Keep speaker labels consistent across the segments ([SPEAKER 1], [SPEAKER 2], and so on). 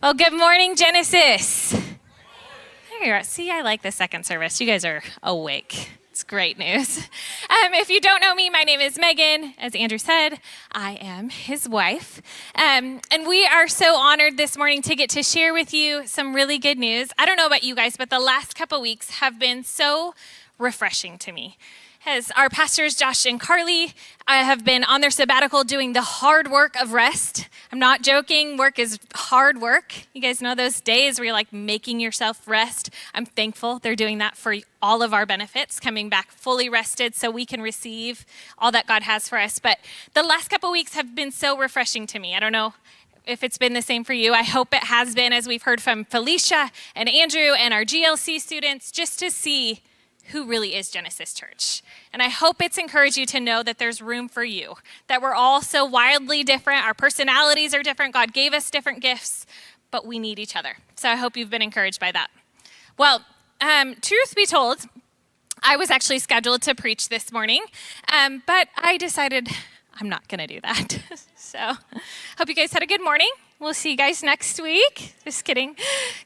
[SPEAKER 1] Well, good morning, Genesis. There you are. See, I like the second service. You guys are awake. It's great news. If you don't know me, my name is Megan. As Andrew said, I am his wife. And we are so honored this morning to get to share with you some really good news. I don't know about you guys, but the last couple weeks have been so refreshing to me. As our pastors, Josh and Carly, have been on their sabbatical doing the hard work of rest. I'm not joking. Work is hard work. You guys know those days where you're like making yourself rest. I'm thankful they're doing that for all of our benefits, coming back fully rested so we can receive all that God has for us. But the last couple weeks have been so refreshing to me. I don't know if it's been the same for you. I hope it has been, as we've heard from Felicia and Andrew and our GLC students, just to see who really is Genesis Church. And I hope it's encouraged you to know that there's room for you, that we're all so wildly different. Our personalities are different. God gave us different gifts, but we need each other. So I hope you've been encouraged by that. Well, truth be told, I was actually scheduled to preach this morning, but I decided I'm not going to do that. So hope you guys had a good morning. We'll see you guys next week. Just kidding,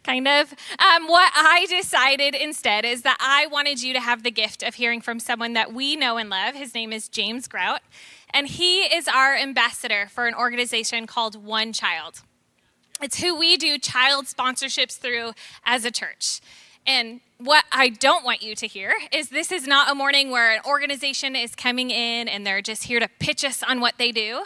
[SPEAKER 1] kind of. What I decided instead is that I wanted you to have the gift of hearing from someone that we know and love. His name is James Grout, and he is our ambassador for an organization called One Child. It's who we do child sponsorships through as a church. And what I don't want you to hear is this is not a morning where an organization is coming in and they're just here to pitch us on what they do.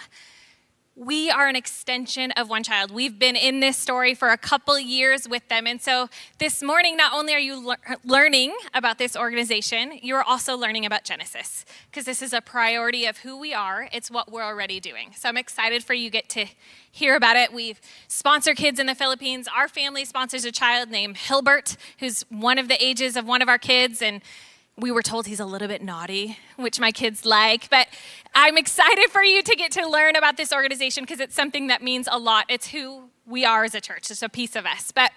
[SPEAKER 1] We are an extension of One Child. We've been in this story for a couple years with them. And so this morning, not only are you learning about this organization, you're also learning about Genesis, because this is a priority of who we are. It's what we're already doing. So I'm excited for you get to hear about it. We've sponsored kids in the Philippines. Our family sponsors a child named Hilbert, who's one of the ages of one of our kids. And we were told he's a little bit naughty, which my kids like, but I'm excited for you to get to learn about this organization because it's something that means a lot. It's who we are as a church. It's a piece of us. But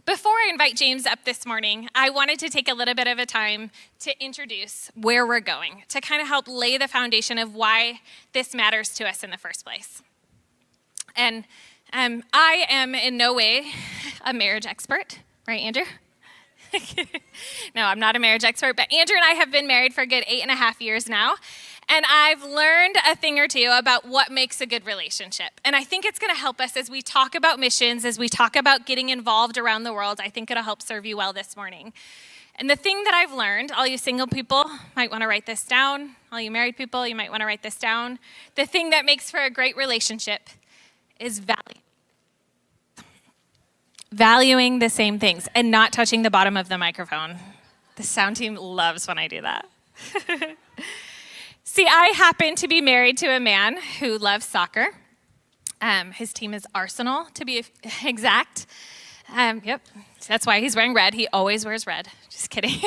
[SPEAKER 1] before I invite James up this morning, I wanted to take a little bit of a time to introduce where we're going, to kind of help lay the foundation of why this matters to us in the first place. And I am in no way a marriage expert, right, Andrew? No, I'm not a marriage expert, but Andrew and I have been married for a good 8.5 years now, and I've learned a thing or two about what makes a good relationship. And I think it's going to help us as we talk about missions, as we talk about getting involved around the world. I think it'll help serve you well this morning. And the thing that I've learned, all you single people might want to write this down. All you married people, you might want to write this down. The thing that makes for a great relationship is value. Valuing the same things and not touching the bottom of the microphone. The sound team loves when I do that. See, I happen to be married to a man who loves soccer. His team is Arsenal, to be exact. Yep, that's why he's wearing red. He always wears red. Just kidding.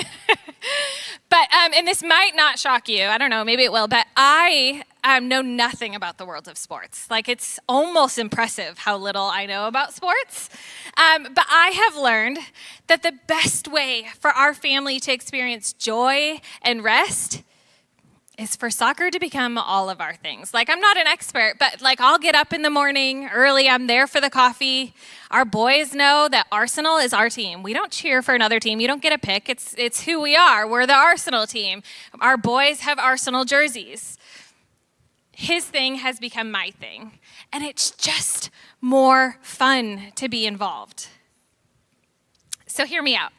[SPEAKER 1] But, and this might not shock you. I don't know, maybe it will. But I know nothing about the world of sports. Like, it's almost impressive how little I know about sports. But I have learned that the best way for our family to experience joy and rest is for soccer to become all of our things. Like, I'm not an expert, but like I'll get up in the morning early. I'm there for the coffee. Our boys know that Arsenal is our team. We don't cheer for another team. You don't get a pick. It's who we are. We're the Arsenal team. Our boys have Arsenal jerseys. His thing has become my thing. And it's just more fun to be involved. So hear me out.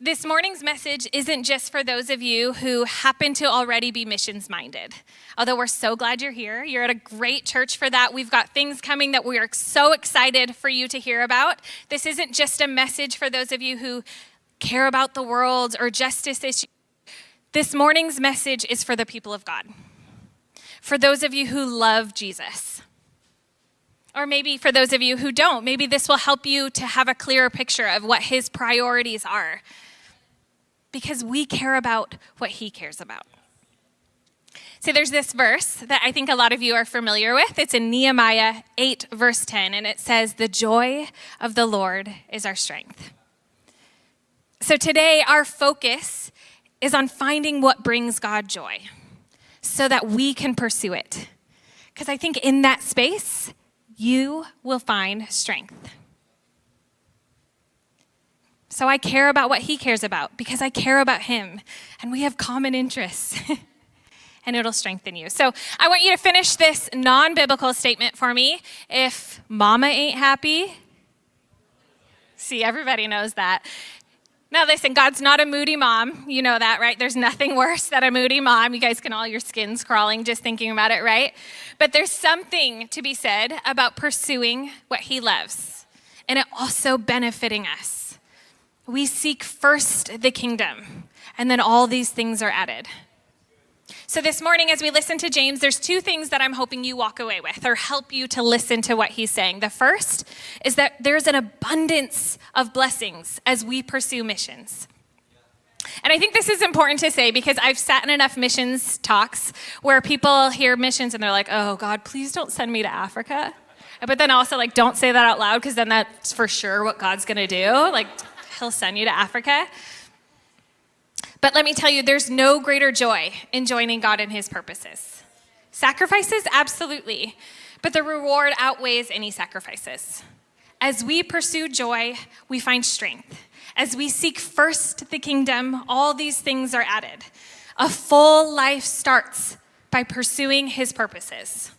[SPEAKER 1] This morning's message isn't just for those of you who happen to already be missions minded. Although we're so glad you're here. You're at a great church for that. We've got things coming that we are so excited for you to hear about. This isn't just a message for those of you who care about the world or justice issues. This morning's message is for the people of God. For those of you who love Jesus. Or maybe for those of you who don't, maybe this will help you to have a clearer picture of what his priorities are. Because we care about what he cares about. So there's this verse that I think a lot of you are familiar with. It's in Nehemiah 8, verse 10, and it says, "The joy of the Lord is our strength." So today, our focus is on finding what brings God joy so that we can pursue it. Because I think in that space, you will find strength. So I care about what he cares about because I care about him, and we have common interests. And it'll strengthen you. So I want you to finish this non-biblical statement for me. If mama ain't happy, see, everybody knows that. Now listen, God's not a moody mom. You know that, right? There's nothing worse than a moody mom. You guys can all, your skin's crawling just thinking about it, right? But there's something to be said about pursuing what he loves, and it also benefiting us. We seek first the kingdom, and then all these things are added. So this morning, as we listen to James, there's two things that I'm hoping you walk away with or help you to listen to what he's saying. The first is that there's an abundance of blessings as we pursue missions. And I think this is important to say because I've sat in enough missions talks where people hear missions and they're like, oh God, please don't send me to Africa. But then also like, don't say that out loud because then that's for sure what God's gonna do. Like he'll send you to Africa. But let me tell you, there's no greater joy in joining God in his purposes. Sacrifices, absolutely, but the reward outweighs any sacrifices. As we pursue joy, we find strength. As we seek first the kingdom, all these things are added. A full life starts by pursuing his purposes.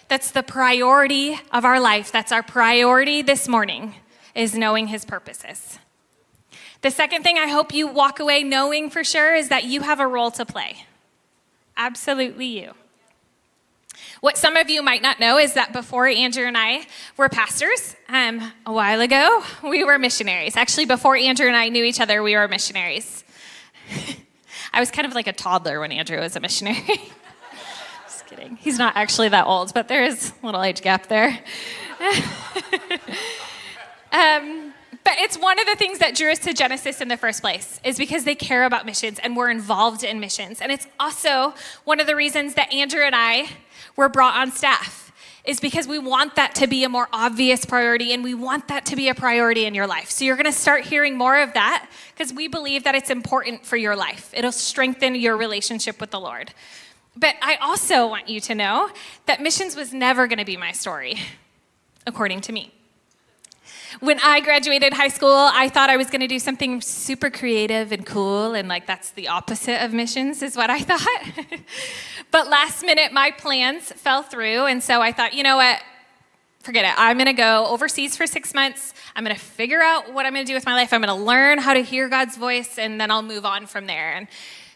[SPEAKER 1] That's the priority of our life. That's our priority this morning, is knowing his purposes. The second thing I hope you walk away knowing for sure is that you have a role to play. Absolutely you. What some of you might not know is that before Andrew and I were pastors, a while ago, we were missionaries. Actually, before Andrew and I knew each other, we were missionaries. I was kind of like a toddler when Andrew was a missionary. Just kidding. He's not actually that old, but there is a little age gap there. But it's one of the things that drew us to Genesis in the first place, is because they care about missions and we're involved in missions. And it's also one of the reasons that Andrew and I were brought on staff, is because we want that to be a more obvious priority and we want that to be a priority in your life. So you're gonna start hearing more of that because we believe that it's important for your life. It'll strengthen your relationship with the Lord. But I also want you to know that missions was never gonna be my story, according to me. When I graduated high school, I thought I was going to do something super creative and cool, and like that's the opposite of missions is what I thought. But last minute, my plans fell through, and so I thought, you know what, forget it. I'm going to go overseas for 6 months. I'm going to figure out what I'm going to do with my life. I'm going to learn how to hear God's voice, and then I'll move on from there, and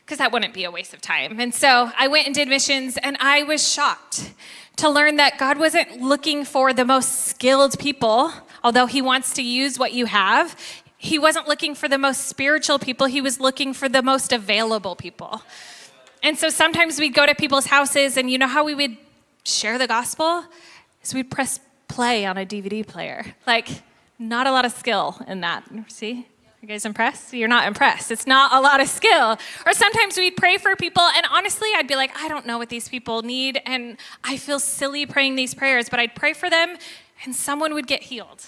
[SPEAKER 1] because that wouldn't be a waste of time. And so I went and did missions, and I was shocked to learn that God wasn't looking for the most skilled people. Although he wants to use what you have, he wasn't looking for the most spiritual people. He was looking for the most available people. And so sometimes we'd go to people's houses, and you know how we would share the gospel? Is we'd press play on a DVD player. Like, not a lot of skill in that. See? You guys impressed? You're not impressed. It's not a lot of skill. Or sometimes we'd pray for people, and honestly, I'd be like, I don't know what these people need, and I feel silly praying these prayers, but I'd pray for them, and someone would get healed.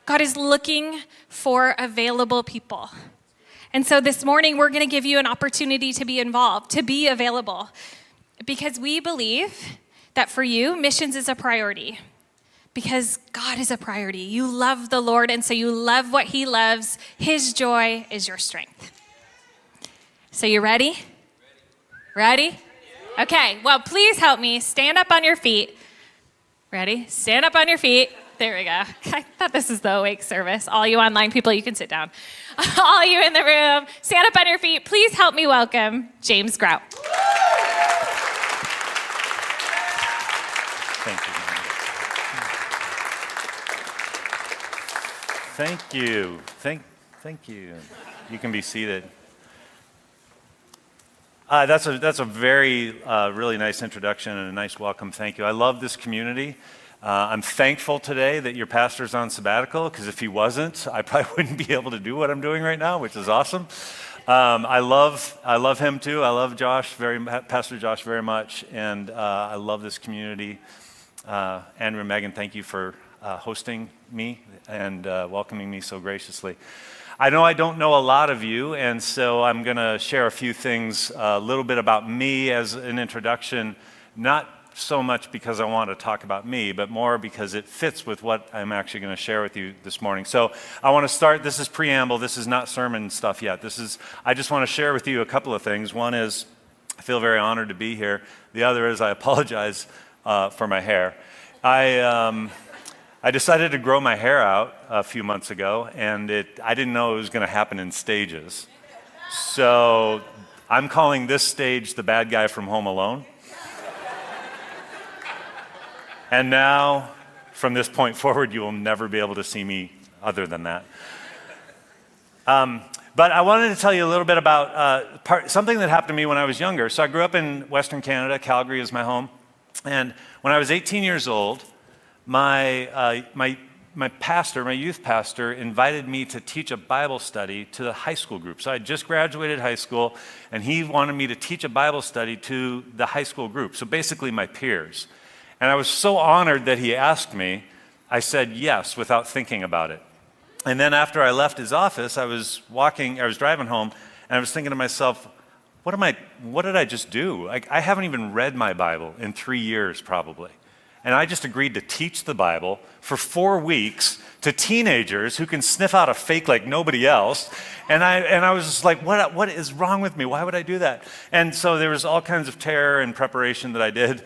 [SPEAKER 1] God is looking for available people. And so this morning, we're going to give you an opportunity to be involved, to be available, because we believe that for you, missions is a priority, because God is a priority. You love the Lord, and so you love what he loves. His joy is your strength. So you ready? Ready? Okay, well, please help me. Stand up on your feet. Ready? Stand up on your feet. There we go. I thought this is the awake service. All you online people, you can sit down. All you in the room, stand up on your feet. Please help me welcome James Grout.
[SPEAKER 2] Thank you. Thank you. You can be seated. That's a very really nice introduction and a nice welcome. Thank you. I love this community. I'm thankful today that your pastor's on sabbatical, because if he wasn't, I probably wouldn't be able to do what I'm doing right now, which is awesome. I love him too. I love Pastor Josh very much, and I love this community. Andrew and Megan, thank you for hosting me and welcoming me so graciously. I know I don't know a lot of you, and so I'm going to share a few things, a little bit about me as an introduction, not so much because I want to talk about me, but more because it fits with what I'm actually going to share with you this morning. So I want to start, this is preamble, this is not sermon stuff yet. I just want to share with you a couple of things. One is, I feel very honored to be here. The other is, I apologize for my hair. I decided to grow my hair out a few months ago, and I didn't know it was going to happen in stages. So I'm calling this stage the bad guy from Home Alone. And now, from this point forward, you will never be able to see me other than that. But I wanted to tell you a little bit about something that happened to me when I was younger. So I grew up in Western Canada. Calgary is my home. And when I was 18 years old, my pastor, my youth pastor, invited me to teach a Bible study to the high school group. So I just graduated high school, and he wanted me to teach a Bible study to the high school group, so basically my peers. And I was so honored that he asked me. I said yes without thinking about it. And then after I left his office, I was driving home, and I was thinking to myself, what did I just do? I haven't even read my Bible in 3 years probably. And I just agreed to teach the Bible for 4 weeks to teenagers who can sniff out a fake like nobody else. And I was just like, what is wrong with me? Why would I do that? And so there was all kinds of terror and preparation that I did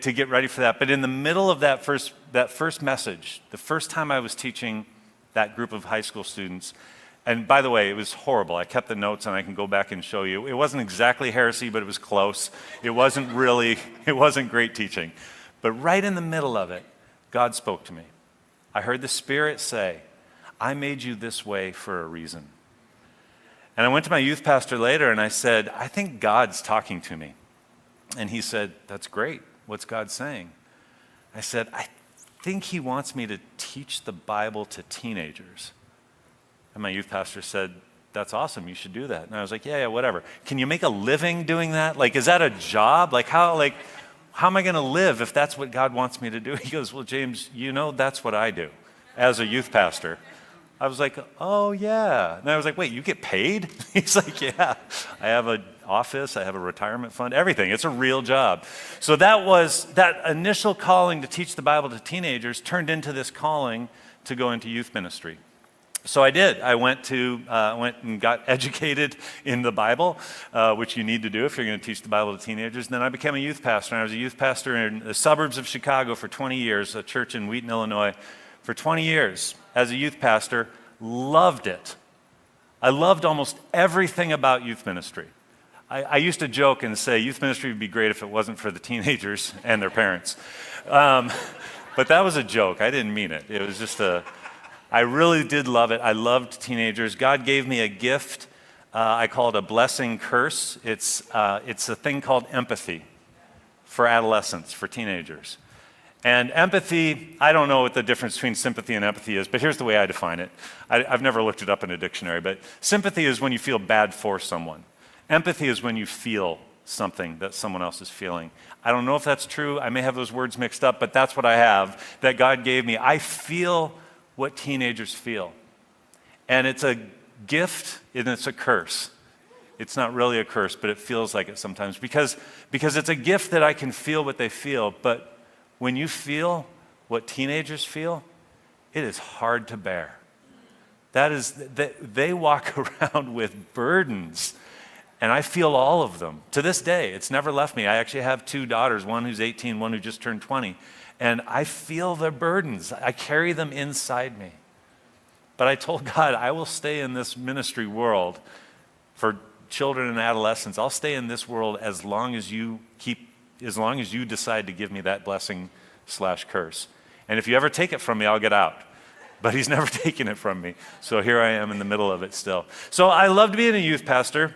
[SPEAKER 2] to get ready for that. But in the middle of that first message, the first time I was teaching that group of high school students, and by the way, it was horrible. I kept the notes and I can go back and show you. It wasn't exactly heresy, but it was close. It wasn't great teaching. But right in the middle of it, God spoke to me. I heard the Spirit say, I made you this way for a reason. And I went to my youth pastor later and I said, I think God's talking to me. And he said, that's great. What's God saying? I said, I think he wants me to teach the Bible to teenagers. And my youth pastor said, that's awesome. You should do that. And I was like, yeah, whatever. Can you make a living doing that? Is that a job? How am I going to live if that's what God wants me to do? He goes, well, James, that's what I do as a youth pastor. I was like, oh, yeah. And I was like, wait, you get paid? He's like, yeah. I have an office. I have a retirement fund, everything. It's a real job. So that initial calling to teach the Bible to teenagers turned into this calling to go into youth ministry. So I did. I went and got educated in the Bible, which you need to do if you're going to teach the Bible to teenagers. And then I became a youth pastor. And I was a youth pastor in the suburbs of Chicago for 20 years, a church in Wheaton, Illinois, for 20 years. As a youth pastor, loved it. I loved almost everything about youth ministry. I used to joke and say youth ministry would be great if it wasn't for the teenagers and their parents. But that was a joke. I didn't mean it. It was just I really did love it. I loved teenagers. God gave me a gift. I call it a blessing curse. It's a thing called empathy for adolescents, for teenagers. And empathy, I don't know what the difference between sympathy and empathy is, but here's the way I define it. I've never looked it up in a dictionary, but sympathy is when you feel bad for someone. Empathy is when you feel something that someone else is feeling. I don't know if that's true. I may have those words mixed up, but that's what I have that God gave me. I feel what teenagers feel. And it's a gift and it's a curse. It's not really a curse, but it feels like it sometimes because it's a gift that I can feel what they feel. But when you feel what teenagers feel, it is hard to bear. They walk around with burdens, and I feel all of them. To this day, it's never left me. I actually have 2 daughters, one who's 18, one who just turned 20. And I feel their burdens. I carry them inside me. But I told God, I will stay in this ministry world for children and adolescents. I'll stay in this world as long as you decide to give me that blessing/curse. And if you ever take it from me, I'll get out. But he's never taken it from me. So here I am in the middle of it still. So I loved being a youth pastor.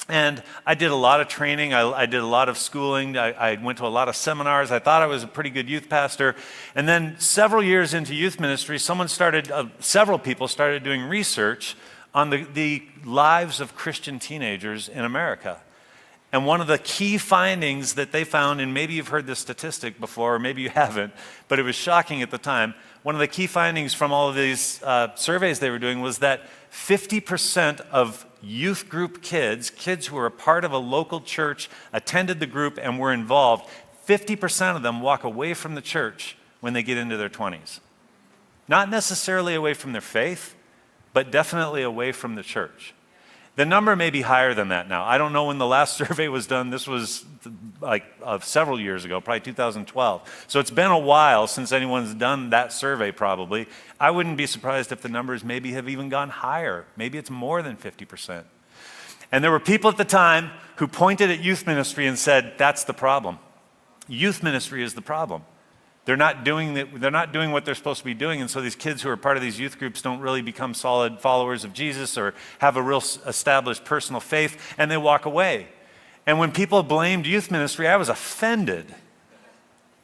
[SPEAKER 2] And I did a lot of training. I did a lot of schooling. I went to a lot of seminars. I thought I was a pretty good youth pastor. And then several years into youth ministry, several people started doing research on the lives of Christian teenagers in America. And one of the key findings that they found, and maybe you've heard this statistic before, or maybe you haven't, but it was shocking at the time. One of the key findings from all of these surveys they were doing was that 50% of youth group kids who were a part of a local church, attended the group and were involved, 50% of them walk away from the church when they get into their 20s. Not necessarily away from their faith, but definitely away from the church. The number may be higher than that now. I don't know when the last survey was done. This was like several years ago, probably 2012. So it's been a while since anyone's done that survey probably. I wouldn't be surprised if the numbers maybe have even gone higher. Maybe it's more than 50%. And there were people at the time who pointed at youth ministry and said, that's the problem. Youth ministry is the problem. They're not doing what they're supposed to be doing, and so these kids who are part of these youth groups don't really become solid followers of Jesus or have a real established personal faith, and they walk away. And when people blamed youth ministry, I was offended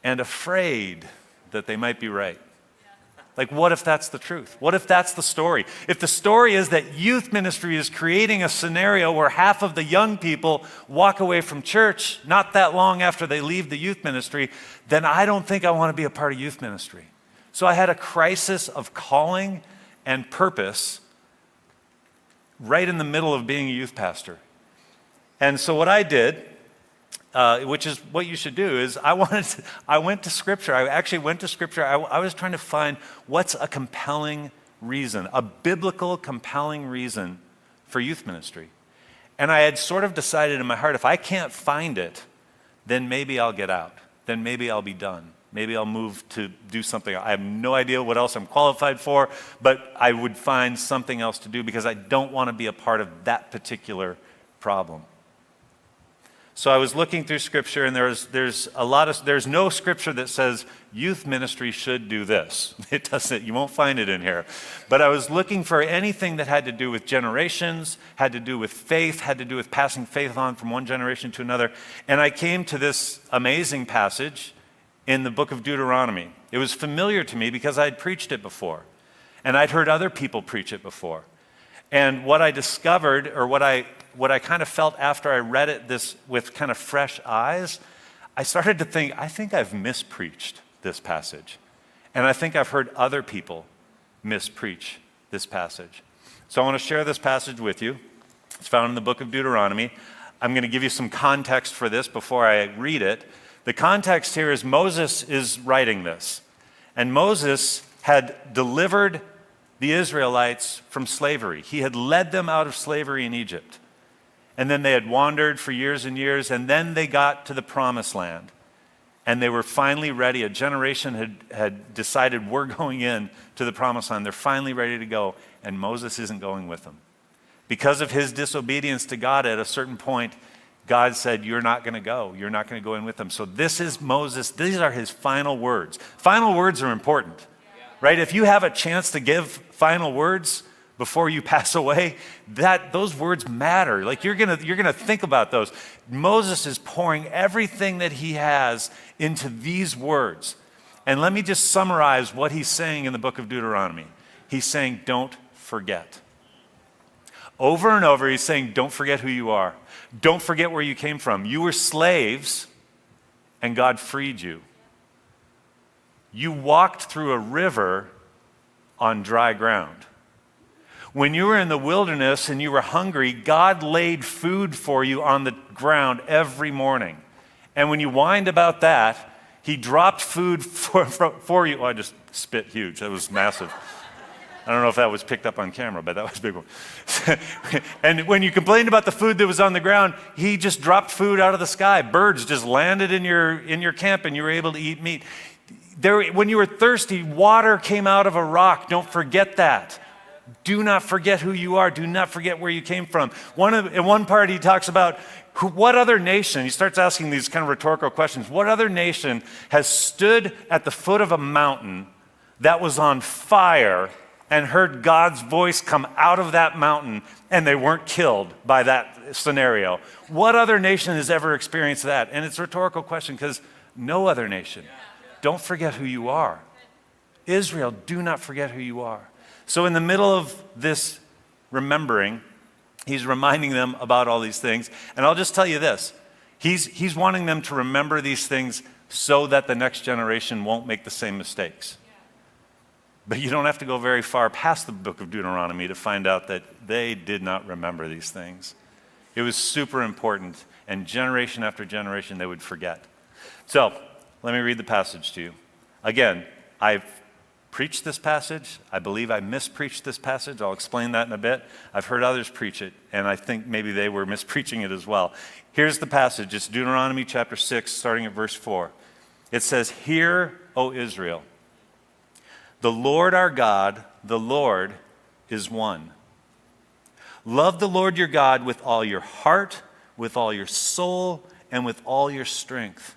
[SPEAKER 2] and afraid that they might be right. Like, what if that's the truth? What if that's the story? If the story is that youth ministry is creating a scenario where half of the young people walk away from church not that long after they leave the youth ministry, then I don't think I want to be a part of youth ministry. So I had a crisis of calling and purpose right in the middle of being a youth pastor. And so what I did, which is what you should do, is I went to Scripture. I actually went to Scripture. I was trying to find what's a compelling reason, a biblical compelling reason for youth ministry. And I had sort of decided in my heart, if I can't find it, then maybe I'll get out. Then maybe I'll be done. Maybe I'll move to do something. I have no idea what else I'm qualified for, but I would find something else to do because I don't want to be a part of that particular problem. So I was looking through Scripture, and there's no Scripture that says youth ministry should do this. It doesn't. You won't find it in here. But I was looking for anything that had to do with generations, had to do with faith, had to do with passing faith on from one generation to another. And I came to this amazing passage in the book of Deuteronomy. It was familiar to me because I'd preached it before, and I'd heard other people preach it before. And what I discovered, or what I kind of felt after I read it this with kind of fresh eyes, I started to think, I think I've mispreached this passage. And I think I've heard other people mispreach this passage. So I want to share this passage with you. It's found in the book of Deuteronomy. I'm going to give you some context for this before I read it. The context here is Moses is writing this. And Moses had delivered the Israelites from slavery. He had led them out of slavery in Egypt. And then they had wandered for years and years, and then they got to the promised land. And they were finally ready. A generation had decided, we're going in to the promised land. They're finally ready to go, and Moses isn't going with them. Because of his disobedience to God at a certain point, God said, you're not going to go. You're not going to go in with them. So this is Moses. These are his final words. Final words are important, right? If you have a chance to give final words before you pass away, those words matter. Like you're gonna think about those. Moses is pouring everything that he has into these words. And let me just summarize what he's saying in the book of Deuteronomy. He's saying, don't forget. Over and over, he's saying, don't forget who you are. Don't forget where you came from. You were slaves, and God freed you. You walked through a river on dry ground. When you were in the wilderness and you were hungry, God laid food for you on the ground every morning. And when you whined about that, he dropped food for you. Oh, I just spit huge. That was massive. I don't know if that was picked up on camera, but that was a big one. And when you complained about the food that was on the ground, he just dropped food out of the sky. Birds just landed in your camp, and you were able to eat meat. When you were thirsty, water came out of a rock. Don't forget that. Do not forget who you are. Do not forget where you came from. In one part, he talks about what other nation, he starts asking these kind of rhetorical questions. What other nation has stood at the foot of a mountain that was on fire and heard God's voice come out of that mountain and they weren't killed by that scenario? What other nation has ever experienced that? And it's a rhetorical question because no other nation. Don't forget who you are. Israel, do not forget who you are. So in the middle of this remembering, he's reminding them about all these things. And I'll just tell you this. He's wanting them to remember these things so that the next generation won't make the same mistakes. But you don't have to go very far past the book of Deuteronomy to find out that they did not remember these things. It was super important, and generation after generation they would forget. So let me read the passage to you. Again, I've preached this passage. I believe I mispreached this passage. I'll explain that in a bit. I've heard others preach it, and I think maybe they were mispreaching it as well. Here's the passage. It's Deuteronomy Chapter 6, starting at verse 4. It says, "Hear, O Israel, the Lord our God, the Lord is one. Love the Lord your God with all your heart, with all your soul, and with all your strength.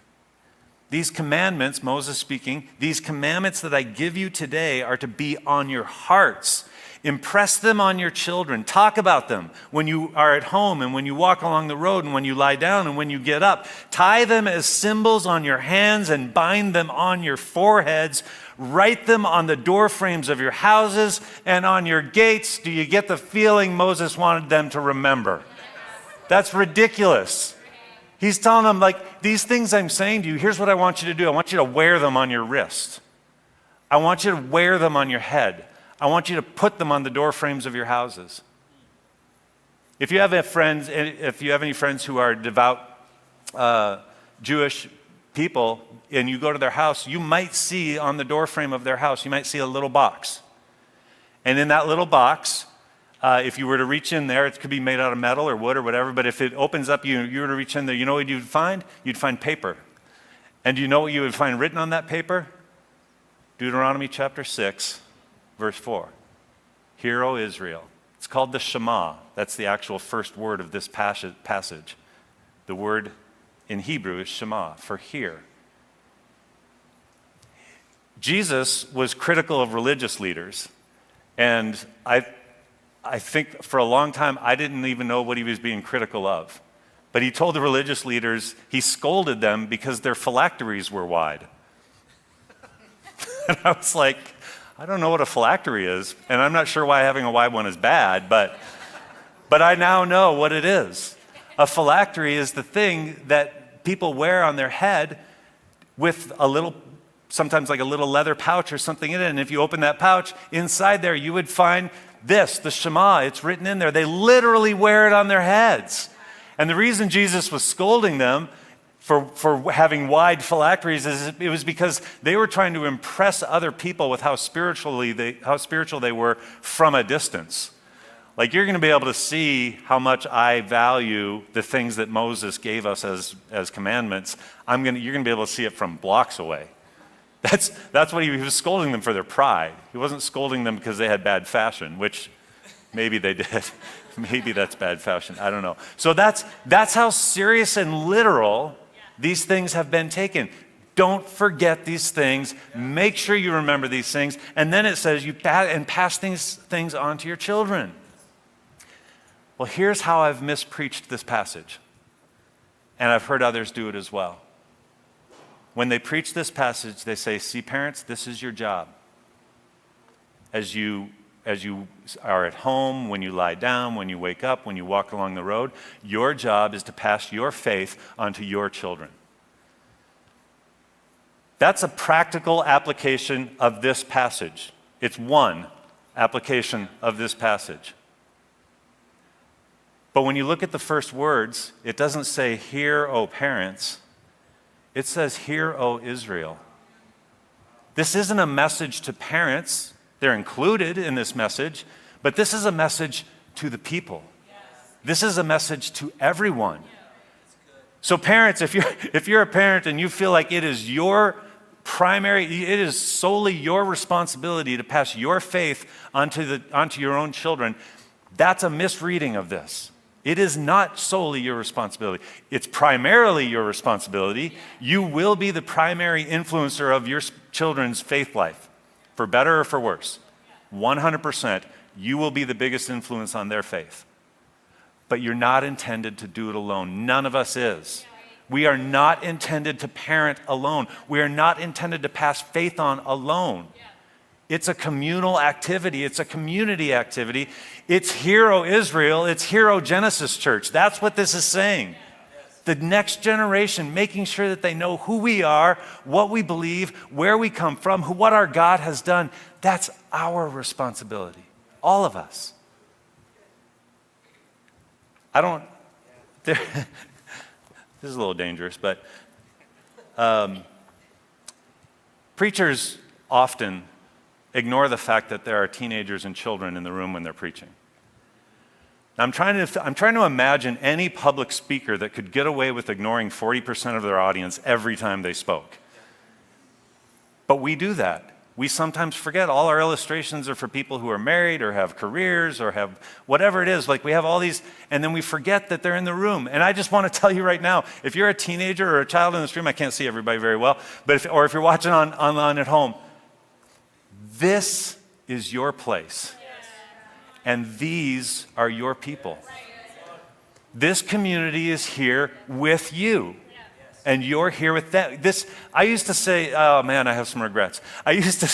[SPEAKER 2] These commandments," Moses speaking, "these commandments that I give you today are to be on your hearts. Impress them on your children. Talk about them when you are at home and when you walk along the road and when you lie down and when you get up. Tie them as symbols on your hands and bind them on your foreheads. Write them on the door frames of your houses and on your gates." Do you get the feeling Moses wanted them to remember? That's ridiculous. He's telling them, like, these things I'm saying to you, here's what I want you to do. I want you to wear them on your wrist. I want you to wear them on your head. I want you to put them on the door frames of your houses. If you have any friends who are devout Jewish people and you go to their house, you might see on the door frame of their house, you might see a little box. And in that little box, if you were to reach in there, it could be made out of metal or wood or whatever, but if it opens up, you were to reach in there, you know what you'd find? You'd find paper. And do you know what you would find written on that paper? Deuteronomy Chapter 6, verse 4. "Hear, O Israel." It's called the Shema. That's the actual first word of this passage. The word in Hebrew is Shema, for hear. Jesus was critical of religious leaders, and I think for a long time I didn't even know what he was being critical of. But he told the religious leaders, he scolded them because their phylacteries were wide. And I was like, I don't know what a phylactery is, and I'm not sure why having a wide one is bad, but I now know what it is. A phylactery is the thing that people wear on their head with a little, sometimes like a little leather pouch or something in it, and if you open that pouch, inside there you would find this, the Shema. It's written in there. They literally wear it on their heads. And the reason Jesus was scolding them for having wide phylacteries is it was because they were trying to impress other people with how spiritual they were from a distance. Like, you're going to be able to see how much I value the things that Moses gave us as commandments. You're going to be able to see it from blocks away. That's what he was scolding them for, their pride. He wasn't scolding them because they had bad fashion, which maybe they did. Maybe that's bad fashion. I don't know. So that's how serious and literal these things have been taken. Don't forget these things. Make sure you remember these things. And then it says you pass these things on to your children. Well, here's how I've mispreached this passage. And I've heard others do it as well. When they preach this passage, they say, see, parents, this is your job. As you are at home, when you lie down, when you wake up, when you walk along the road, your job is to pass your faith onto your children. That's a practical application of this passage. It's one application of this passage. But when you look at the first words, it doesn't say, hear, O parents. It says, hear, O Israel. This isn't a message to parents. They're included in this message, but this is a message to the people. This is a message to everyone. So parents, if you're a parent and you feel like it is solely your responsibility to pass your faith onto your own children, that's a misreading of this. It is not solely your responsibility. It's primarily your responsibility. You will be the primary influencer of your children's faith life, for better or for worse. 100%, you will be the biggest influence on their faith. But you're not intended to do it alone. None of us is. We are not intended to parent alone. We are not intended to pass faith on alone. It's a communal activity. It's a community activity. It's Hero Israel. It's Hero Genesis Church. That's what this is saying. The next generation, making sure that they know who we are, what we believe, where we come from, what our God has done. That's our responsibility. All of us. This is a little dangerous, but Preachers often ignore the fact that there are teenagers and children in the room when they're preaching. I'm trying to imagine any public speaker that could get away with ignoring 40% of their audience every time they spoke. But we do that. We sometimes forget all our illustrations are for people who are married or have careers or have whatever it is. Like we have all these, and then we forget that they're in the room. And I just want to tell you right now, if you're a teenager or a child in this room, I can't see everybody very well, but if you're watching online at home, this is your place. And these are your people. This community is here with you. And you're here with them. I used to say, oh man, I have some regrets. I used to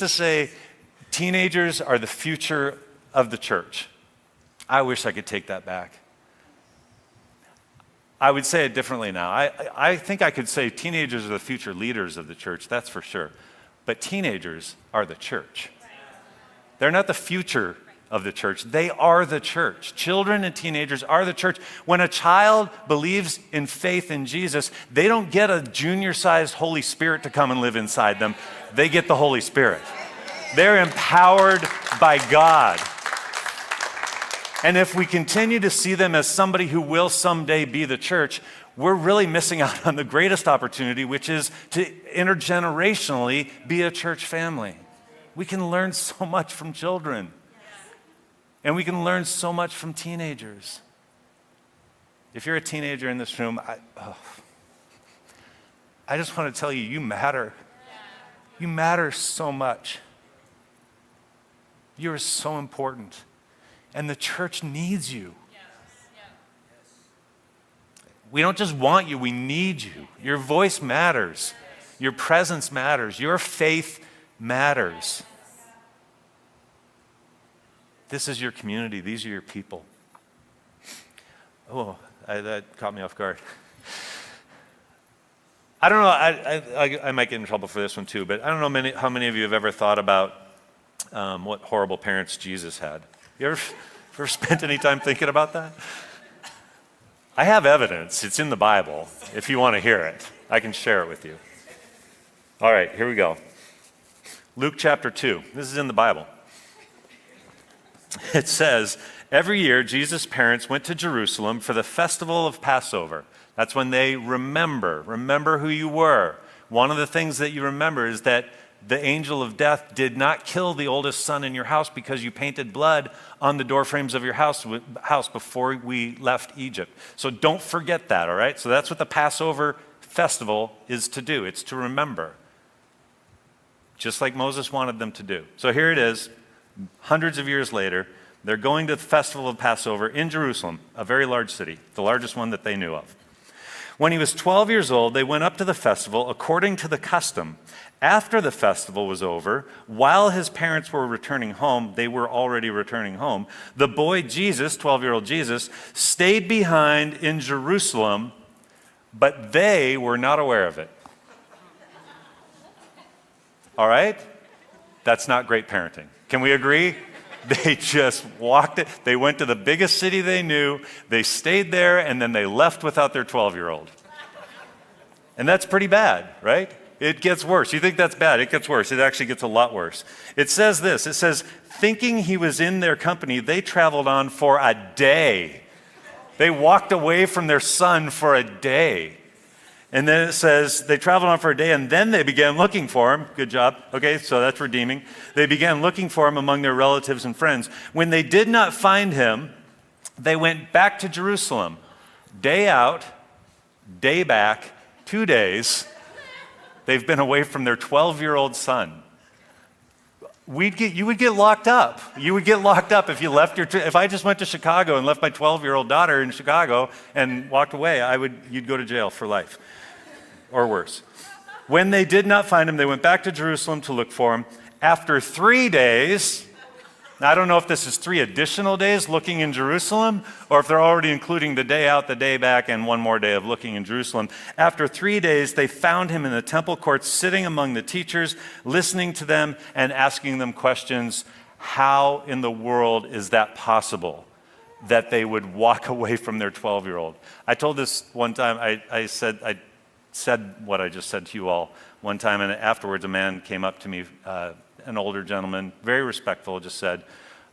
[SPEAKER 2] say, teenagers are the future of the church. I wish I could take that back. I would say it differently now. I think I could say teenagers are the future leaders of the church, that's for sure. But teenagers are the church. They're not the future of the church. They are the church. Children and teenagers are the church. When a child believes in faith in Jesus, they don't get a junior-sized Holy Spirit to come and live inside them. They get the Holy Spirit. They're empowered by God. And if we continue to see them as somebody who will someday be the church, we're really missing out on the greatest opportunity, which is to intergenerationally be a church family. We can learn so much from children. And we can learn so much from teenagers. If you're a teenager in this room, I just want to tell you, you matter. You matter so much. You're so important. And the church needs you. We don't just want you, we need you. Your voice matters. Your presence matters. Your faith matters. This is your community. These are your people. Oh, that caught me off guard. I don't know, I might get in trouble for this one too, but I don't know how many of you have ever thought about what horrible parents Jesus had. You ever spent any time thinking about that? I have evidence. It's in the Bible. If you want to hear it, I can share it with you. All right, here we go. Luke chapter 2. This is in the Bible. It says, every year Jesus' parents went to Jerusalem for the festival of Passover. That's when they remember who you were. One of the things that you remember is that the angel of death did not kill the oldest son in your house because you painted blood on the doorframes of your house before we left Egypt. So don't forget that, all right? So that's what the Passover festival is to do. It's to remember, just like Moses wanted them to do. So here it is. Hundreds of years later, they're going to the festival of Passover in Jerusalem, a very large city, the largest one that they knew of. When he was 12 years old, they went up to the festival according to the custom. After the festival was over, while his parents were returning home, they were already returning home, the boy Jesus, 12-year-old Jesus, stayed behind in Jerusalem, but they were not aware of it. All right? That's not great parenting. Can we agree? They just walked it. They went to the biggest city they knew. They stayed there, and then they left without their 12-year-old. And that's pretty bad, right? It gets worse. You think that's bad? It gets worse. It actually gets a lot worse. It says this. It says, thinking he was in their company, they traveled on for a day. They walked away from their son for a day. And then it says they traveled on for a day, and then they began looking for him. Good job. Okay, so that's redeeming. They began looking for him among their relatives and friends. When they did not find him, they went back to Jerusalem. Day out, day back, 2 days. They've been away from their 12-year-old son. You would get locked up. You would get locked up if you left if I just went to Chicago and left my 12-year-old daughter in Chicago and walked away, you'd go to jail for life. Or worse. When they did not find him, they went back to Jerusalem to look for him. After 3 days, now I don't know if this is 3 additional days looking in Jerusalem, or if they're already including the day out, the day back, and 1 more day of looking in Jerusalem. After 3 days, they found him in the temple courts, sitting among the teachers, listening to them and asking them questions. How in the world is that possible, that they would walk away from their 12-year-old? I told this one time, I said, said what I just said to you all one time, and afterwards a man came up to me, an older gentleman, very respectful, just said,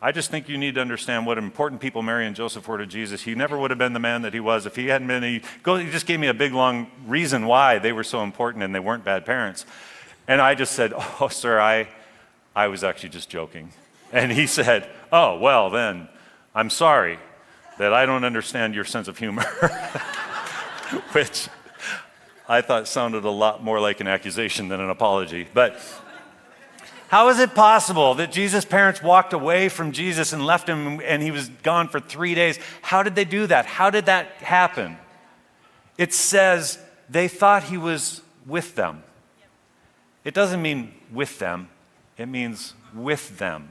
[SPEAKER 2] I just think you need to understand what important people Mary and Joseph were to Jesus. He never would have been the man that he was if he hadn't been. He just gave me a big, long reason why they were so important and they weren't bad parents. And I just said, oh, sir, I was actually just joking. And he said, oh, well, then, I'm sorry that I don't understand your sense of humor, which I thought sounded a lot more like an accusation than an apology. But how is it possible that Jesus' parents walked away from Jesus and left him and he was gone for 3 days? How did they do that? How did that happen? It says they thought he was with them. It doesn't mean with them. It means with them.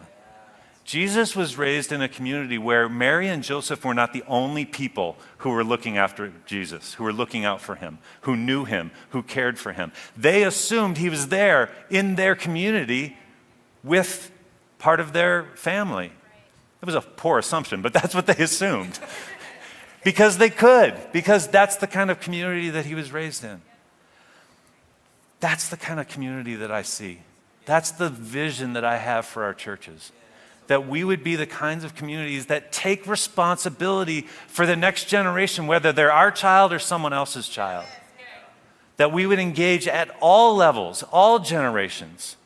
[SPEAKER 2] Jesus was raised in a community where Mary and Joseph were not the only people who were looking after Jesus, who were looking out for him, who knew him, who cared for him. They assumed he was there in their community with part of their family. It was a poor assumption, but that's what they assumed. Because they could, because that's the kind of community that he was raised in. That's the kind of community that I see. That's the vision that I have for our churches. That we would be the kinds of communities that take responsibility for the next generation, whether they're our child or someone else's child. That we would engage at all levels, all generations.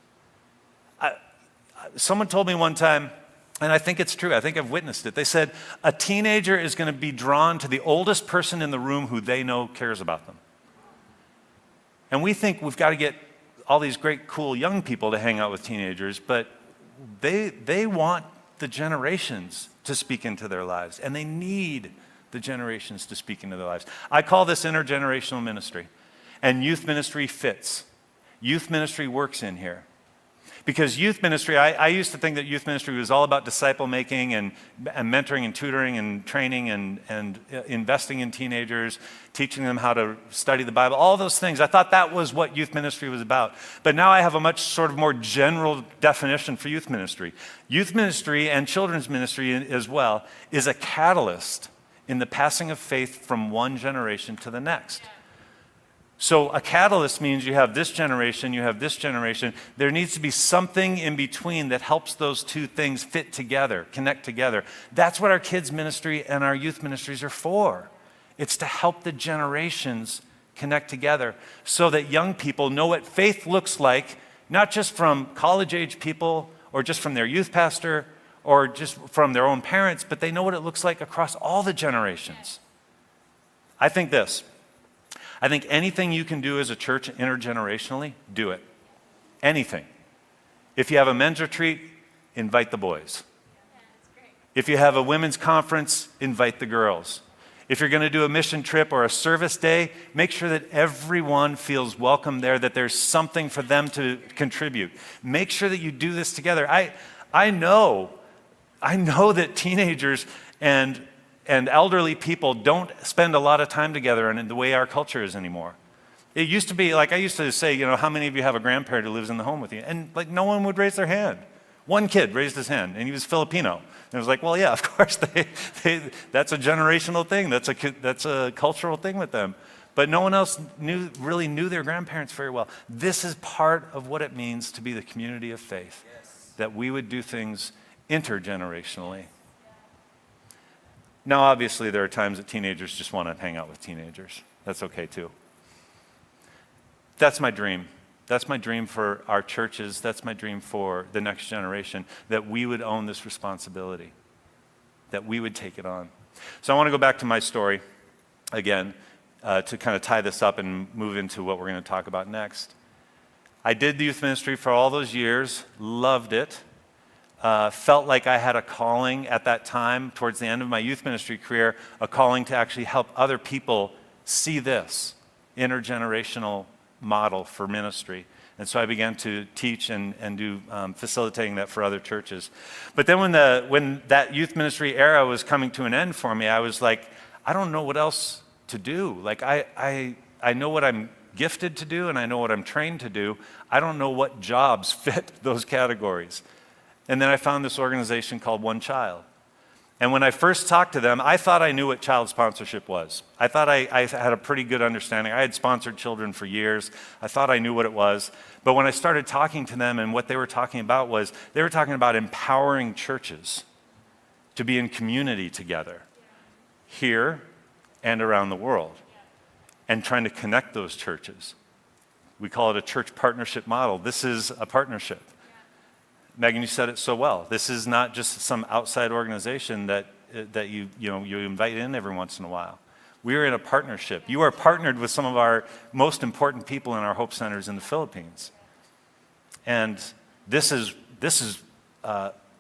[SPEAKER 2] Someone told me one time, and I think it's true, I think I've witnessed it. They said, a teenager is going to be drawn to the oldest person in the room who they know cares about them. And we think we've got to get all these great, cool young people to hang out with teenagers, but they want the generations to speak into their lives, and they need the generations to speak into their lives. I call this intergenerational ministry, and youth ministry fits. Youth ministry works in here. Because youth ministry, I used to think that youth ministry was all about disciple making and mentoring and tutoring and training and investing in teenagers, teaching them how to study the Bible, all those things. I thought that was what youth ministry was about. But now I have a much sort of more general definition for youth ministry. Youth ministry and children's ministry as well is a catalyst in the passing of faith from one generation to the next. So a catalyst means you have this generation, you have this generation. There needs to be something in between that helps those two things fit together, connect together. That's what our kids' ministry and our youth ministries are for. It's to help the generations connect together so that young people know what faith looks like, not just from college-age people or just from their youth pastor or just from their own parents, but they know what it looks like across all the generations. I think anything you can do as a church intergenerationally, do it. Anything. If you have a men's retreat, invite the boys. If you have a women's conference, invite the girls. If you're going to do a mission trip or a service day, make sure that everyone feels welcome there, that there's something for them to contribute. Make sure that you do this together. I know that teenagers and elderly people don't spend a lot of time together in the way our culture is anymore. It used to be, like I used to say, how many of you have a grandparent who lives in the home with you? And no one would raise their hand. One kid raised his hand, and he was Filipino. And it was like, well, yeah, of course, that's a generational thing. That's a cultural thing with them. But no one else really knew their grandparents very well. This is part of what it means to be the community of faith, that we would do things intergenerationally. Now, obviously, there are times that teenagers just want to hang out with teenagers. That's okay, too. That's my dream. That's my dream for our churches. That's my dream for the next generation, that we would own this responsibility, that we would take it on. So I want to go back to my story again to kind of tie this up and move into what we're going to talk about next. I did the youth ministry for all those years, loved it. Felt like I had a calling at that time, towards the end of my youth ministry career, a calling to actually help other people see this intergenerational model for ministry. And so I began to teach and do facilitating that for other churches. But then when that youth ministry era was coming to an end for me, I was like, I don't know what else to do. Like I know what I'm gifted to do and I know what I'm trained to do. I don't know what jobs fit those categories. And then I found this organization called One Child. And when I first talked to them, I thought I knew what child sponsorship was. I thought I had a pretty good understanding. I had sponsored children for years. I thought I knew what it was. But when I started talking to them, and what they were talking about was, they were talking about empowering churches to be in community together, here and around the world, and trying to connect those churches. We call it a church partnership model. This is a partnership. Megan, you said it so well. This is not just some outside organization that you invite in every once in a while. We are in a partnership. You are partnered with some of our most important people in our Hope Centers in the Philippines. And this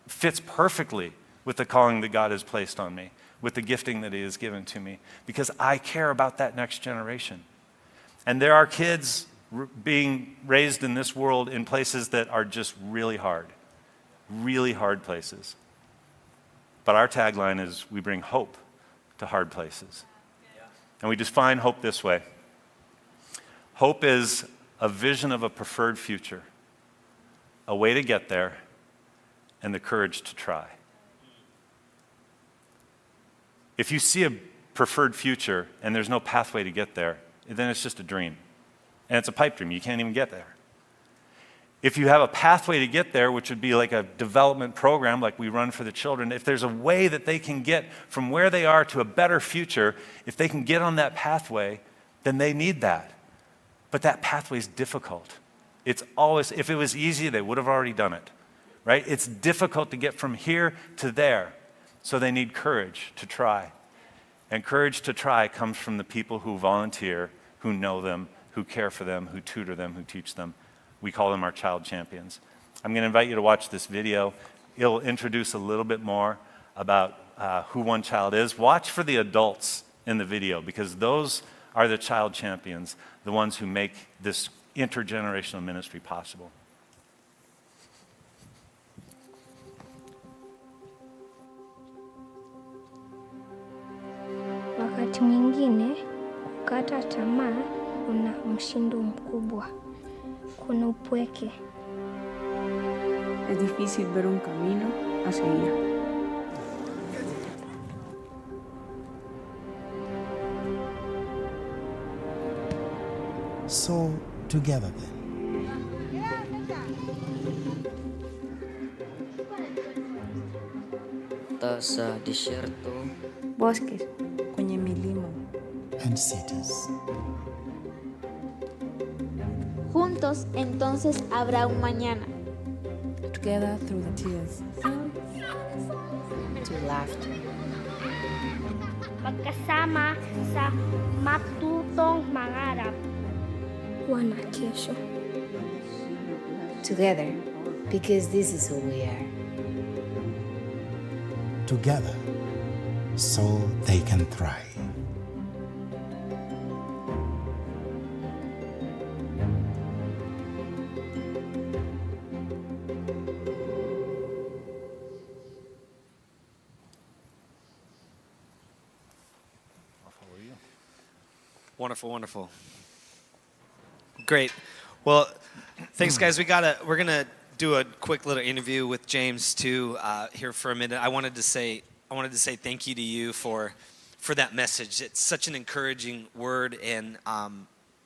[SPEAKER 2] fits perfectly with the calling that God has placed on me, with the gifting that He has given to me, because I care about that next generation. And there are kids being raised in this world in places that are just really hard places. But our tagline is, we bring hope to hard places. And we define hope this way. Hope is a vision of a preferred future, a way to get there, and the courage to try. If you see a preferred future and there's no pathway to get there, then it's just a dream. And it's a pipe dream. You can't even get there. If you have a pathway to get there, which would be like a development program like we run for the children, if there's a way that they can get from where they are to a better future, if they can get on that pathway, then they need that. But that pathway is difficult. It's always, if it was easy, they would have already done it, right? It's difficult to get from here to there. So they need courage to try. And courage to try comes from the people who volunteer, who know them, who care for them, who tutor them, who teach them. We call them our child champions. I'm going to invite you to watch this video. It'll introduce a little bit more about who One Child is. Watch for the adults in the video, because those are the child champions, the ones who make this intergenerational ministry possible.
[SPEAKER 3] Wakati mwingine kukata tamaa kuna mshindo mkubwa. Kuna upweke.
[SPEAKER 4] Es difícil ver un camino a seguir.
[SPEAKER 5] So, together then.
[SPEAKER 6] Sa desierto,
[SPEAKER 4] Bosques, kwenye milima.
[SPEAKER 5] And cities.
[SPEAKER 7] Juntos, entonces habrá un mañana.
[SPEAKER 4] Together through the tears.
[SPEAKER 6] to laughter.
[SPEAKER 3] Magkasama sa matutong mangarap. Wana kesho.
[SPEAKER 6] Together, because this is who we are.
[SPEAKER 5] Together, so they can thrive.
[SPEAKER 8] Wonderful, wonderful. Great. Well, thanks, guys. We're gonna do a quick little interview with James too here for a minute. I wanted to say thank you to you for that message. It's such an encouraging word, and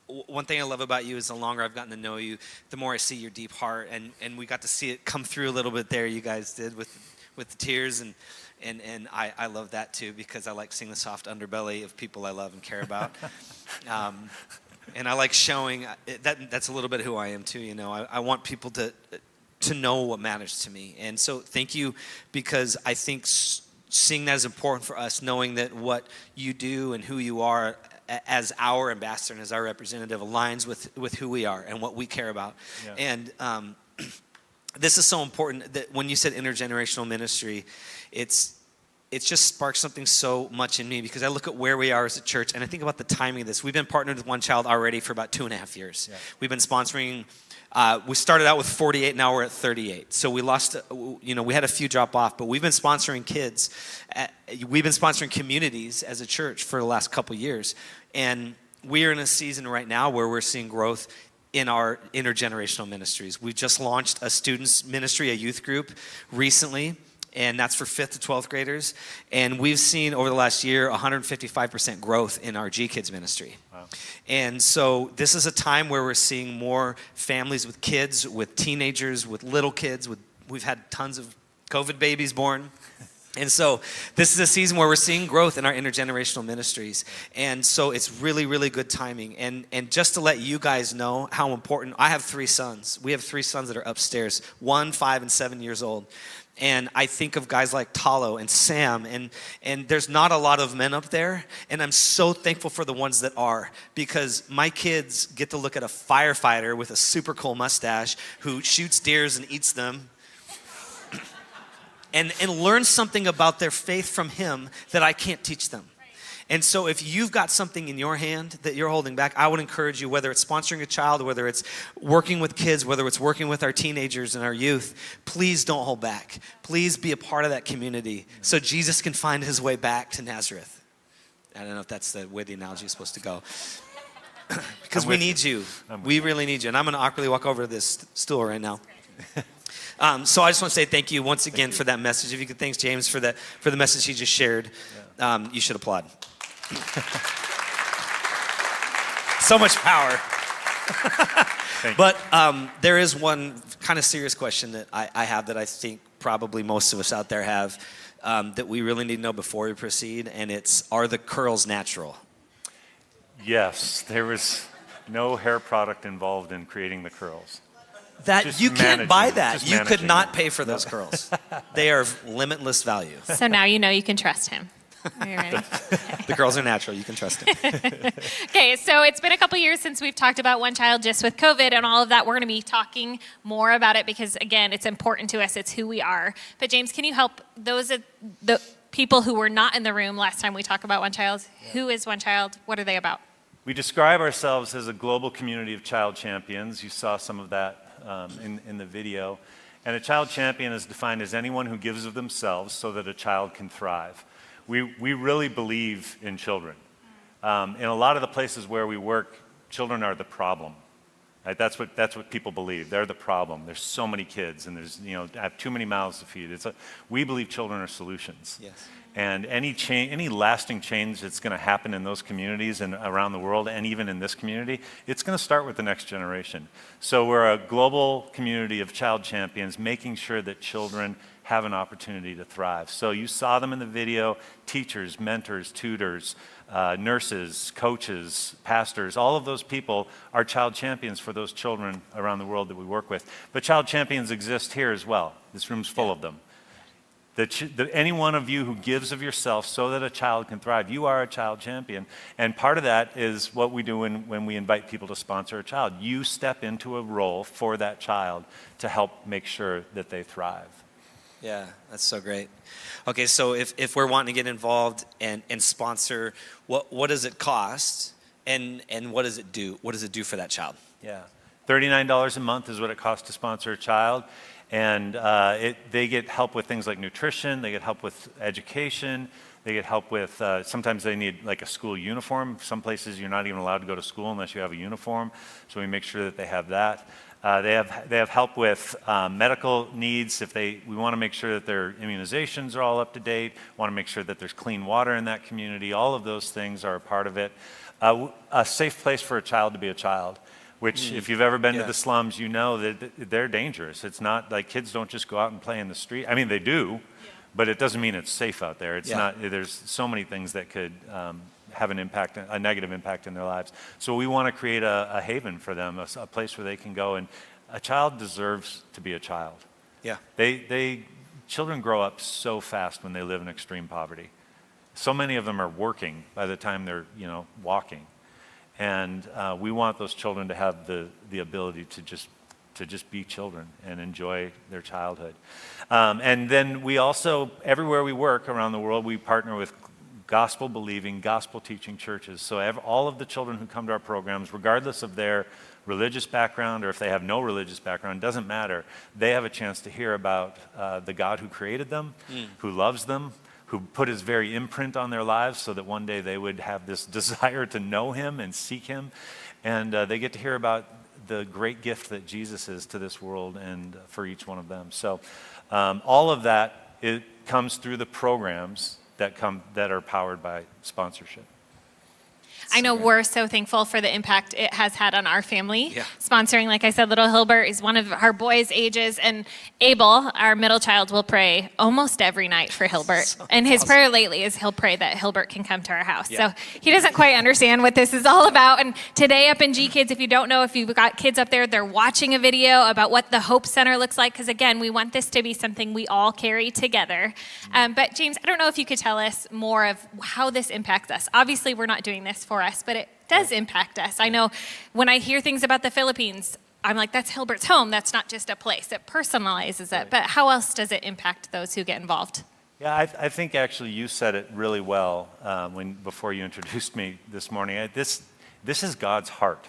[SPEAKER 8] one thing I love about you is the longer I've gotten to know you, the more I see your deep heart, and we got to see it come through a little bit there. You guys did with the tears, and I love that too, because I like seeing the soft underbelly of people I love and care about. And I like showing that's a little bit who I am too. You know, I want people to know what matters to me, and so thank you, because I think seeing that is important for us, knowing that what you do and who you are as our ambassador and as our representative aligns with who we are and what we care about. Yeah. And this is so important that when you said intergenerational ministry, it's just sparked something so much in me, because I look at where we are as a church and I think about the timing of this. We've been partnered with One Child already for about 2.5 years. Yeah. We've been sponsoring, we started out with 48, now we're at 38. So we lost, we had a few drop off, but we've been sponsoring kids. We've been sponsoring communities as a church for the last couple years. And we are in a season right now where we're seeing growth in our intergenerational ministries. We just launched a students ministry, a youth group recently. and that's for 5th to 12th graders. And we've seen over the last year 155% growth in our G Kids ministry. Wow. And so this is a time where we're seeing more families with kids, with teenagers, with little kids. We've had tons of COVID babies born. And so this is a season where we're seeing growth in our intergenerational ministries. And so it's really, really good timing. And just to let you guys know how important, I have 3 sons. We have 3 sons that are upstairs, 1, 5, and 7 years old. And I think of guys like Talo and Sam, and there's not a lot of men up there. And I'm so thankful for the ones that are, because my kids get to look at a firefighter with a super cool mustache who shoots deers and eats them. And learn something about their faith from him that I can't teach them. And so if you've got something in your hand that you're holding back, I would encourage you, whether it's sponsoring a child, whether it's working with kids, whether it's working with our teenagers and our youth, please don't hold back. Please be a part of that community so Jesus can find his way back to Nazareth. I don't know if that's the way the analogy is supposed to go. Because we need you. We really need you. And I'm going to awkwardly walk over to this stool right now. So I just want to say thank you once again for that message. If you could thank James for the message he just shared, you should applaud. So much power. But there is one kind of serious question that I have that I think probably most of us out there have that we really need to know before we proceed, and it's, are the curls natural?
[SPEAKER 2] Yes, there was no hair product involved in creating the curls.
[SPEAKER 8] That
[SPEAKER 2] Just
[SPEAKER 8] you can't buy that. You could not
[SPEAKER 2] it.
[SPEAKER 8] pay for those curls. They are of limitless value.
[SPEAKER 1] So now you know you can trust him. Are you ready?
[SPEAKER 8] The curls are natural. You can trust him.
[SPEAKER 1] Okay, so it's been a couple years since we've talked about One Child just with COVID and all of that. We're going to be talking more about it because, again, it's important to us. It's who we are. But James, can you help those the people who were not in the room last time we talked about One Child? Yeah. Who is One Child? What are they about?
[SPEAKER 2] We describe ourselves as a global community of child champions. You saw some of that in the video. And a child champion is defined as anyone who gives of themselves so that a child can thrive. We really believe in children. In a lot of the places where we work, children are the problem. Right? That's what people believe. They're the problem. There's so many kids, and I have too many mouths to feed. We believe children are solutions.
[SPEAKER 8] Yes.
[SPEAKER 2] And any lasting change that's going to happen in those communities and around the world, and even in this community, it's going to start with the next generation. So we're a global community of child champions, making sure that children have an opportunity to thrive. So you saw them in the video: teachers, mentors, tutors, nurses, coaches, pastors. All of those people are child champions for those children around the world that we work with. But child champions exist here as well. This room's full of them. Any one of you who gives of yourself so that a child can thrive, you are a child champion. And part of that is what we do when we invite people to sponsor a child. You step into a role for that child to help make sure that they thrive.
[SPEAKER 8] Yeah, that's so great. Okay, so if we're wanting to get involved and sponsor, what does it cost, and what does it do? What does it do for that child?
[SPEAKER 2] Yeah, $39 a month is what it costs to sponsor a child. And they get help with things like nutrition, they get help with education, they get help with, sometimes they need like a school uniform. Some places you're not even allowed to go to school unless you have a uniform, so we make sure that they have that. They have help with medical needs. We want to make sure that their immunizations are all up to date, want to make sure that there's clean water in that community. All of those things are a part of it. A safe place for a child to be a child. Which, if you've ever been to the slums, you know that they're dangerous. It's not like kids don't just go out and play in the street. I mean, they do, but it doesn't mean it's safe out there. It's not. There's so many things that could have a negative impact in their lives. So we want to create a haven for them, a place where they can go. And a child deserves to be a child.
[SPEAKER 8] Yeah.
[SPEAKER 2] Children grow up so fast when they live in extreme poverty. So many of them are working by the time they're walking. And we want those children to have the ability to just be children and enjoy their childhood. And then we also, everywhere we work around the world, we partner with gospel-believing, gospel-teaching churches. So all of the children who come to our programs, regardless of their religious background or if they have no religious background, doesn't matter. They have a chance to hear about the God who created them, who loves them, who put his very imprint on their lives so that one day they would have this desire to know him and seek him. And they get to hear about the great gift that Jesus is to this world and for each one of them. So all of that it comes through the programs that are powered by sponsorship.
[SPEAKER 1] I know we're so thankful for the impact it has had on our family.
[SPEAKER 8] Yeah.
[SPEAKER 1] Sponsoring, like I said, little Hilbert is one of our boys' ages, and Abel, our middle child, will pray almost every night for Hilbert. And his prayer lately is he'll pray that Hilbert can come to our house.
[SPEAKER 8] Yeah.
[SPEAKER 1] So he doesn't quite understand what this is all about. And today up in G Kids, if you don't know, if you've got kids up there, they're watching a video about what the Hope Center looks like, because again, we want this to be something we all carry together. But James, I don't know if you could tell us more of how this impacts us. Obviously, we're not doing this for us, but it does impact us. I know when I hear things about the Philippines, I'm like, that's Hilbert's home. That's not just a place. It personalizes it. But how else does it impact those who get involved?
[SPEAKER 2] Yeah, I think actually you said it really well before you introduced me this morning. This is God's heart.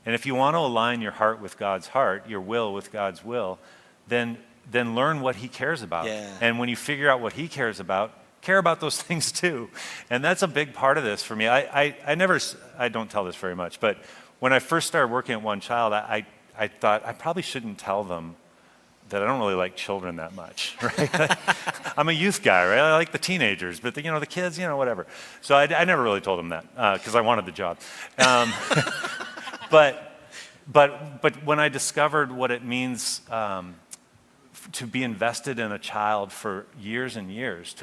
[SPEAKER 2] And if you want to align your heart with God's heart, your will with God's will, then learn what he cares about.
[SPEAKER 8] Yeah.
[SPEAKER 2] And when you figure out what he cares about, care about those things too. And that's a big part of this for me. I don't tell this very much, but when I first started working at One Child, I thought I probably shouldn't tell them that I don't really like children that much, right? I'm a youth guy, right? I like the teenagers, but the kids, whatever. So I never really told them that because I wanted the job. But when I discovered what it means to be invested in a child for years and years,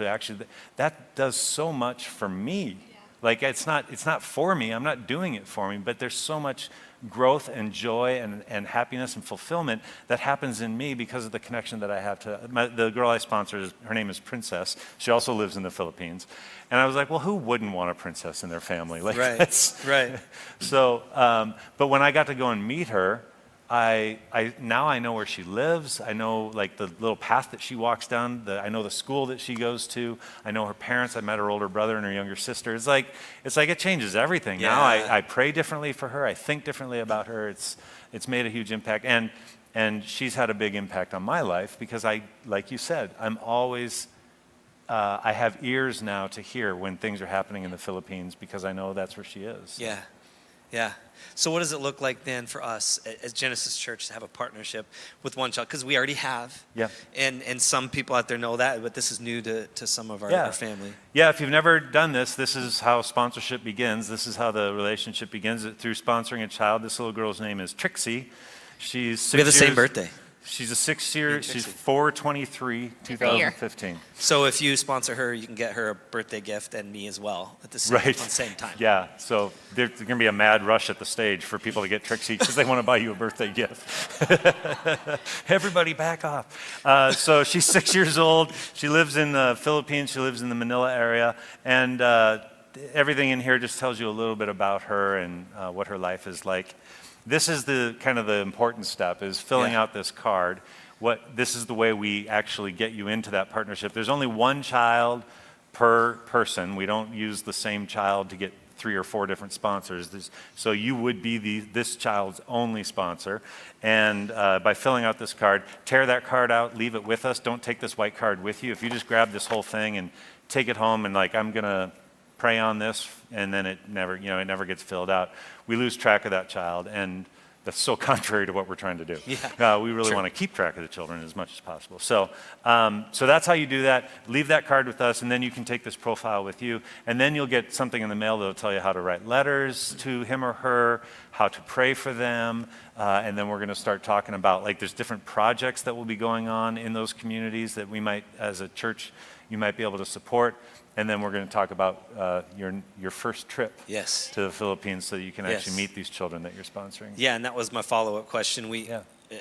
[SPEAKER 2] that does so much for me. Yeah. Like it's not for me, I'm not doing it for me, but there's so much growth and joy and happiness and fulfillment that happens in me because of the connection that I have to the girl I sponsor. Her name is Princess. She also lives in the Philippines. And I was like, well, who wouldn't want a princess in their family? Like,
[SPEAKER 8] right, right.
[SPEAKER 2] So, but when I got to go and meet her, now I know where she lives. I know like the little path that she walks down. I know the school that she goes to. I know her parents. I met her older brother and her younger sister. It's like it changes everything.
[SPEAKER 8] Yeah.
[SPEAKER 2] Now I pray differently for her. I think differently about her. It's made a huge impact, and she's had a big impact on my life because like you said, I'm always. I have ears now to hear when things are happening in the Philippines because I know that's where she is.
[SPEAKER 8] Yeah, yeah. So what does it look like then for us as Genesis Church to have a partnership with One Child? Because we already have.
[SPEAKER 2] Yeah.
[SPEAKER 8] And some people out there know that, but this is new to some of our family.
[SPEAKER 2] Yeah, if you've never done this is how sponsorship begins. This is how the relationship begins, through sponsoring a child. This little girl's name is Trixie. She's 6 years.
[SPEAKER 8] We have the same birthday.
[SPEAKER 2] She's a 6-year, she's 4/23, 2015.
[SPEAKER 8] So if you sponsor her, you can get her a birthday gift and me as well at the same time.
[SPEAKER 2] Yeah, so there's going to be a mad rush at the stage for people to get Trixie because they want to buy you a birthday gift. Everybody back off. So she's 6 years old. She lives in the Philippines. She lives in the Manila area. And everything in here just tells you a little bit about her and what her life is like. This is the kind of the important step, is filling out this card. This is the way we actually get you into that partnership. There's only one child per person. We don't use the same child to get 3 or 4 different sponsors. So you would be this child's only sponsor. And by filling out this card, tear that card out, leave it with us. Don't take this white card with you. If you just grab this whole thing and take it home and I'm going to pray on this, and then it never gets filled out, we lose track of that child, and that's so contrary to what we're trying to do.
[SPEAKER 8] Yeah.
[SPEAKER 2] We really want to keep track of the children as much as possible. So that's how you do that. Leave that card with us, and then you can take this profile with you, and then you'll get something in the mail that'll tell you how to write letters to him or her, how to pray for them, and then we're going to start talking about, there's different projects that will be going on in those communities that we might, as a church, you might be able to support. And then we're going to talk about your first trip to the Philippines so that you can actually meet these children that you're sponsoring.
[SPEAKER 8] Yeah, and that was my follow-up question.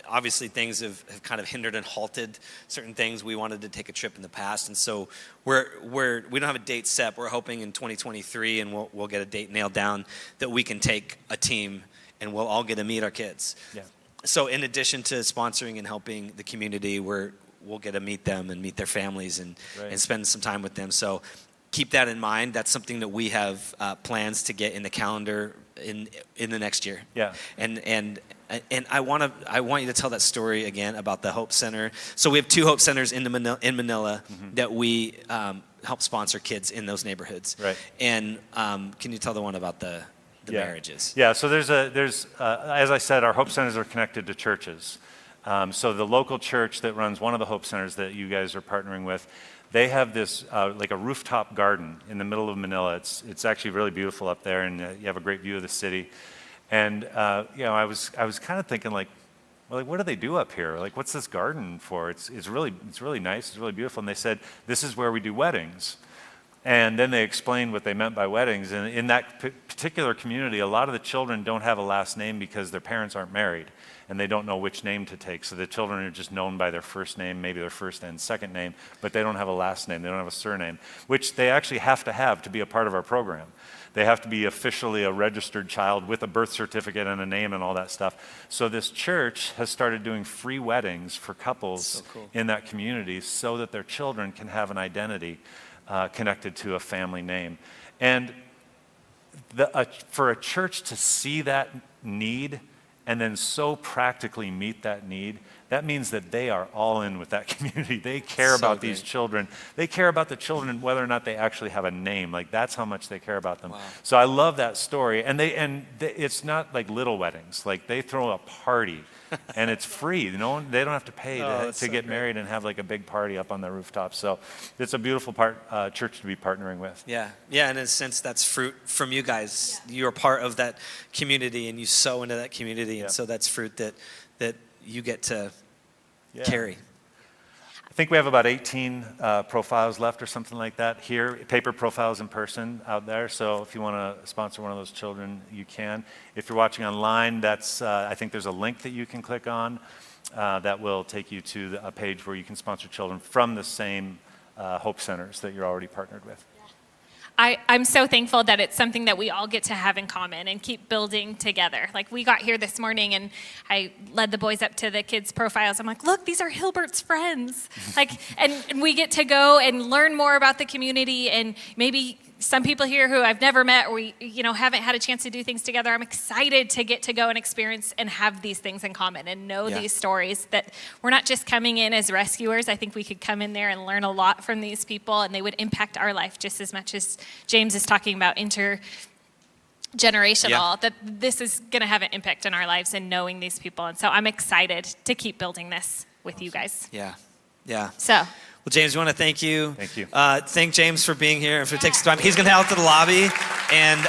[SPEAKER 8] Obviously things have kind of hindered and halted certain things. We wanted to take a trip in the past, and so we don't have a date set. We're hoping in 2023, and we'll get a date nailed down, that we can take a team and we'll all get to meet our kids. Yeah. So in addition to sponsoring and helping the community, we'll get to meet them and meet their families and spend some time with them. So keep that in mind. That's something that we have plans to get in the calendar in the next year. Yeah. And I want you to tell that story again about the Hope Center. So we have 2 Hope Centers in Manila that we help sponsor kids in those neighborhoods. Right. And can you tell the one about the marriages?
[SPEAKER 2] Yeah. So there's as I said, our Hope Centers are connected to churches. So the local church that runs one of the Hope Centers that you guys are partnering with, they have this like a rooftop garden in the middle of Manila. It's actually really beautiful up there, and you have a great view of the city. And you know, I was kind of thinking like, well, like, what do they do up here? Like, what's this garden for? It's really nice. It's really beautiful. And they said, this is where we do weddings. And then they explained what they meant by weddings. And in that particular community, a lot of the children don't have a last name because their parents aren't married, and they don't know which name to take. So the children are just known by their first name, maybe their first and second name, but they don't have a last name. They don't have a surname, which they actually have to be a part of our program. They have to be officially a registered child with a birth certificate and a name and all that stuff. So this church has started doing free weddings for couples in that community so that their children can have an identity connected to a family name. And for a church to see that need and then so practically meet that need, that means that they are all in with that community. They care about these children. They care about the children whether or not they actually have a name. Like, that's how much they care about them. Wow. So I love that story. And it's not like little weddings. Like, they throw a party and it's free. They don't have to pay to get married and have like a big party up on the rooftop. So it's a beautiful church to be partnering with.
[SPEAKER 8] Yeah, and in a sense, that's fruit from you guys. Yeah. You're part of that community, and you sow into that community, and so that's fruit that you get to carry.
[SPEAKER 2] I think we have about 18 profiles left or something like that here, paper profiles in person out there. So if you want to sponsor one of those children, you can. If you're watching online, I think there's a link that you can click on that will take you to a page where you can sponsor children from the same Hope Centers that you're already partnered with.
[SPEAKER 1] I'm so thankful that it's something that we all get to have in common and keep building together. Like, we got here this morning and I led the boys up to the kids' profiles. I'm like, look, these are Hilbert's friends. Like, and we get to go and learn more about the community, and maybe some people here who I've never met or we haven't had a chance to do things together. I'm excited to get to go and experience and have these things in common and know these stories, that we're not just coming in as rescuers. I think we could come in there and learn a lot from these people, and they would impact our life just as much as James is talking about intergenerational, that this is going to have an impact in our lives and knowing these people. And so I'm excited to keep building this with you guys.
[SPEAKER 8] Yeah.
[SPEAKER 1] So.
[SPEAKER 8] Well, James, we want to thank you.
[SPEAKER 2] Thank you.
[SPEAKER 8] Thank James for being here and for taking some time. He's going to head out to the lobby, and